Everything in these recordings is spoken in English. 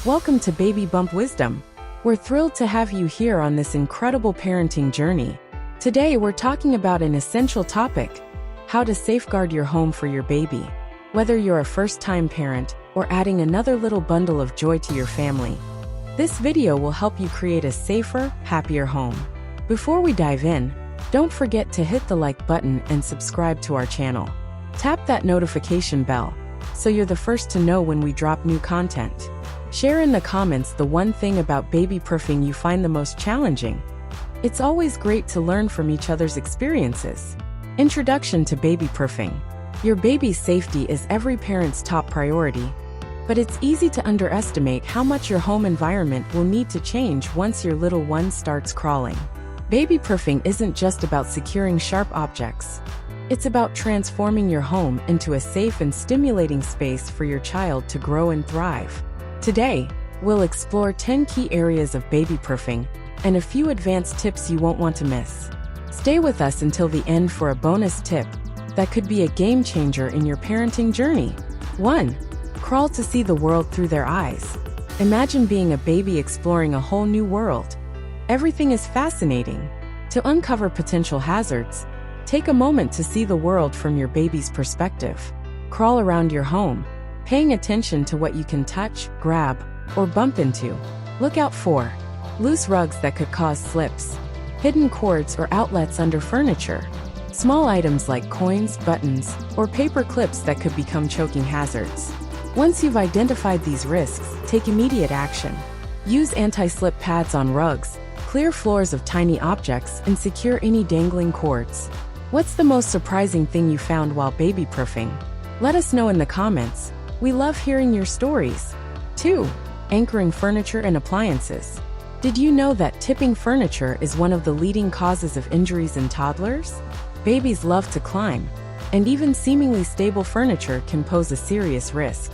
Welcome to Baby Bump Wisdom. We're thrilled to have you here on this incredible parenting journey. Today we're talking about an essential topic: how to safeguard your home for your baby. Whether you're a first-time parent or adding another little bundle of joy to your family, this video will help you create a safer, happier home. Before we dive in, don't forget to hit the like button and subscribe to our channel. Tap that notification bell so you're the first to know when we drop new content. Share in the comments the one thing about babyproofing you find the most challenging. It's always great to learn from each other's experiences. Introduction to babyproofing. Your baby's safety is every parent's top priority, but it's easy to underestimate how much your home environment will need to change once your little one starts crawling. Babyproofing isn't just about securing sharp objects. It's about transforming your home into a safe and stimulating space for your child to grow and thrive. Today, we'll explore 10 key areas of babyproofing and a few advanced tips you won't want to miss. Stay with us until the end for a bonus tip that could be a game changer in your parenting journey. 1. Crawl to see the world through their eyes. Imagine being a baby exploring a whole new world. Everything is fascinating. To uncover potential hazards, take a moment to see the world from your baby's perspective. Crawl around your home, paying attention to what you can touch, grab, or bump into. Look out for loose rugs that could cause slips, hidden cords or outlets under furniture, small items like coins, buttons, or paper clips that could become choking hazards. Once you've identified these risks, take immediate action. Use anti-slip pads on rugs, clear floors of tiny objects, and secure any dangling cords. What's the most surprising thing you found while babyproofing? Let us know in the comments. We love hearing your stories. 2. Anchoring furniture and appliances. Did you know that tipping furniture is one of the leading causes of injuries in toddlers? Babies love to climb, and even seemingly stable furniture can pose a serious risk.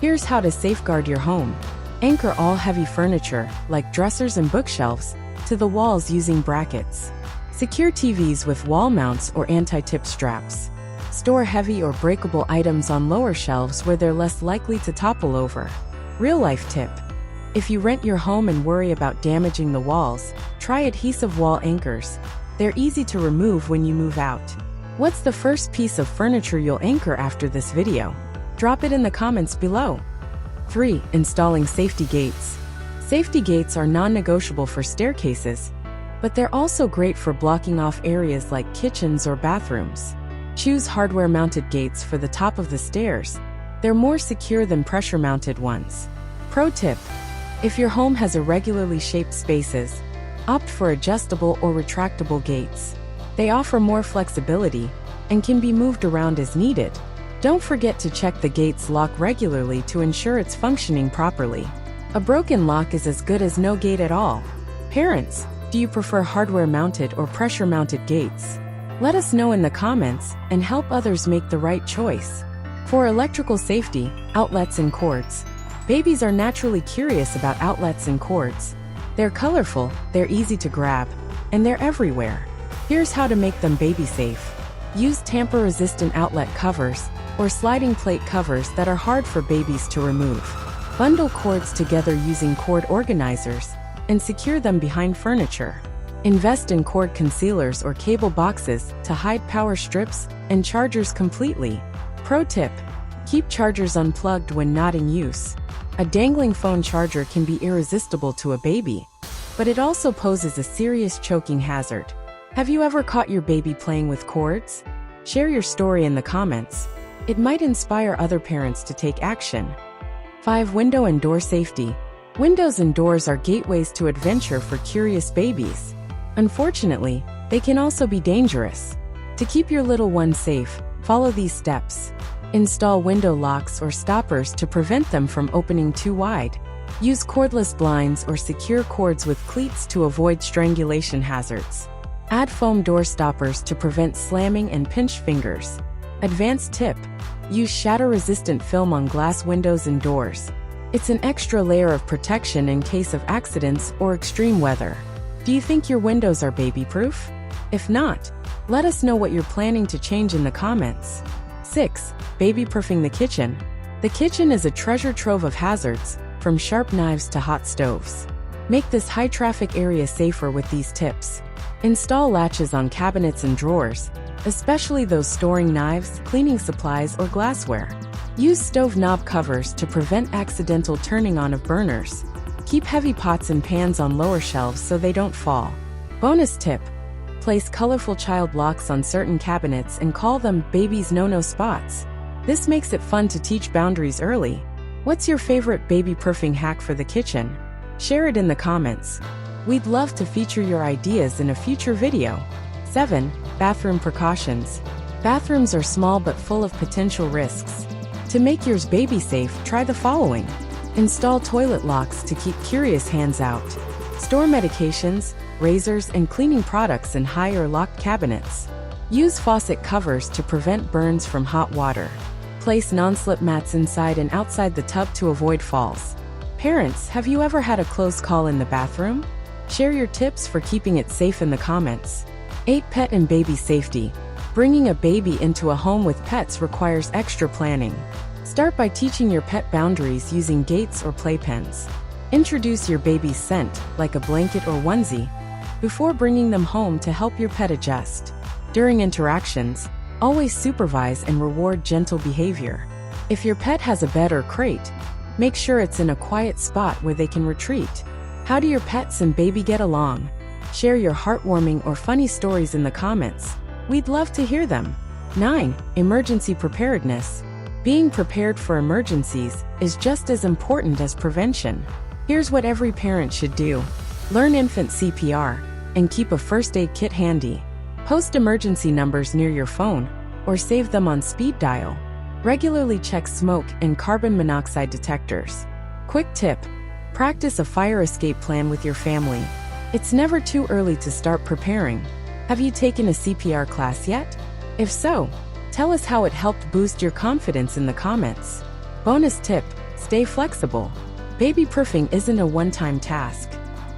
Here's how to safeguard your home. Anchor all heavy furniture, like dressers and bookshelves, to the walls using brackets. Secure TVs with wall mounts or anti-tip straps. Store heavy or breakable items on lower shelves where they're less likely to topple over. Real-life tip: if you rent your home and worry about damaging the walls, try adhesive wall anchors. They're easy to remove when you move out. What's the first piece of furniture you'll anchor after this video? Drop it in the comments below. 3. Installing safety gates. Safety gates are non-negotiable for staircases, but they're also great for blocking off areas like kitchens or bathrooms. Choose hardware-mounted gates for the top of the stairs. They're more secure than pressure-mounted ones. Pro tip: if your home has irregularly shaped spaces, opt for adjustable or retractable gates. They offer more flexibility and can be moved around as needed. Don't forget to check the gate's lock regularly to ensure it's functioning properly. A broken lock is as good as no gate at all. Parents, do you prefer hardware-mounted or pressure-mounted gates? Let us know in the comments and help others make the right choice. For electrical safety, outlets and cords. Babies are naturally curious about outlets and cords. They're colorful, they're easy to grab, and they're everywhere. Here's how to make them baby-safe. Use tamper-resistant outlet covers or sliding plate covers that are hard for babies to remove. Bundle cords together using cord organizers and secure them behind furniture. Invest in cord concealers or cable boxes to hide power strips and chargers completely. Pro tip: keep chargers unplugged when not in use. A dangling phone charger can be irresistible to a baby, but it also poses a serious choking hazard. Have you ever caught your baby playing with cords? Share your story in the comments. It might inspire other parents to take action. 5. Window and door safety. Windows and doors are gateways to adventure for curious babies. Unfortunately, they can also be dangerous. To keep your little one safe, follow these steps. Install window locks or stoppers to prevent them from opening too wide. Use cordless blinds or secure cords with cleats to avoid strangulation hazards. Add foam door stoppers to prevent slamming and pinched fingers. Advanced tip: use shatter-resistant film on glass windows and doors. It's an extra layer of protection in case of accidents or extreme weather. Do you think your windows are baby-proof? If not, let us know what you're planning to change in the comments. 6. Babyproofing the kitchen. The kitchen is a treasure trove of hazards, from sharp knives to hot stoves. Make this high-traffic area safer with these tips. Install latches on cabinets and drawers, especially those storing knives, cleaning supplies, or glassware. Use stove knob covers to prevent accidental turning on of burners. Keep heavy pots and pans on lower shelves so they don't fall. Bonus tip: place colorful child locks on certain cabinets and call them baby's no-no spots. This makes it fun to teach boundaries early. What's your favorite baby-proofing hack for the kitchen? Share it in the comments. We'd love to feature your ideas in a future video. 7. Bathroom precautions. Bathrooms are small but full of potential risks. To make yours baby safe, try the following. Install toilet locks to keep curious hands out. Store medications, razors, and cleaning products in high or locked cabinets. Use faucet covers to prevent burns from hot water. Place non-slip mats inside and outside the tub to avoid falls. Parents, have you ever had a close call in the bathroom? Share your tips for keeping it safe in the comments. 8. Pet and baby safety. Bringing a baby into a home with pets requires extra planning. Start by teaching your pet boundaries using gates or playpens. Introduce your baby's scent, like a blanket or onesie, before bringing them home to help your pet adjust. During interactions, always supervise and reward gentle behavior. If your pet has a bed or crate, make sure it's in a quiet spot where they can retreat. How do your pets and baby get along? Share your heartwarming or funny stories in the comments. We'd love to hear them. 9. Emergency preparedness. Being prepared for emergencies is just as important as prevention. Here's what every parent should do. Learn infant CPR and keep a first aid kit handy. Post emergency numbers near your phone or save them on speed dial. Regularly check smoke and carbon monoxide detectors. Quick tip: practice a fire escape plan with your family. It's never too early to start preparing. Have you taken a CPR class yet? If so, tell us how it helped boost your confidence in the comments. Bonus tip: stay flexible. Baby-proofing isn't a one-time task.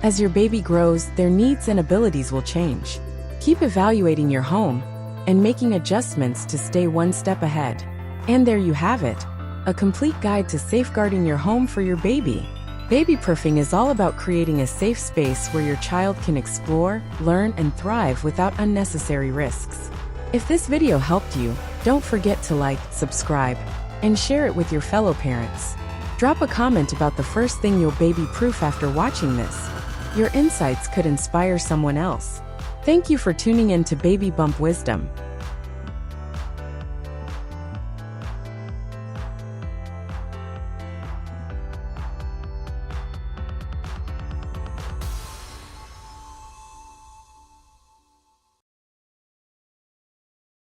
As your baby grows, their needs and abilities will change. Keep evaluating your home and making adjustments to stay one step ahead. And there you have it, a complete guide to safeguarding your home for your baby. Baby-proofing is all about creating a safe space where your child can explore, learn, and thrive without unnecessary risks. If this video helped you, don't forget to like, subscribe, and share it with your fellow parents. Drop a comment about the first thing you'll baby-proof after watching this. Your insights could inspire someone else. Thank you for tuning in to Baby Bump Wisdom.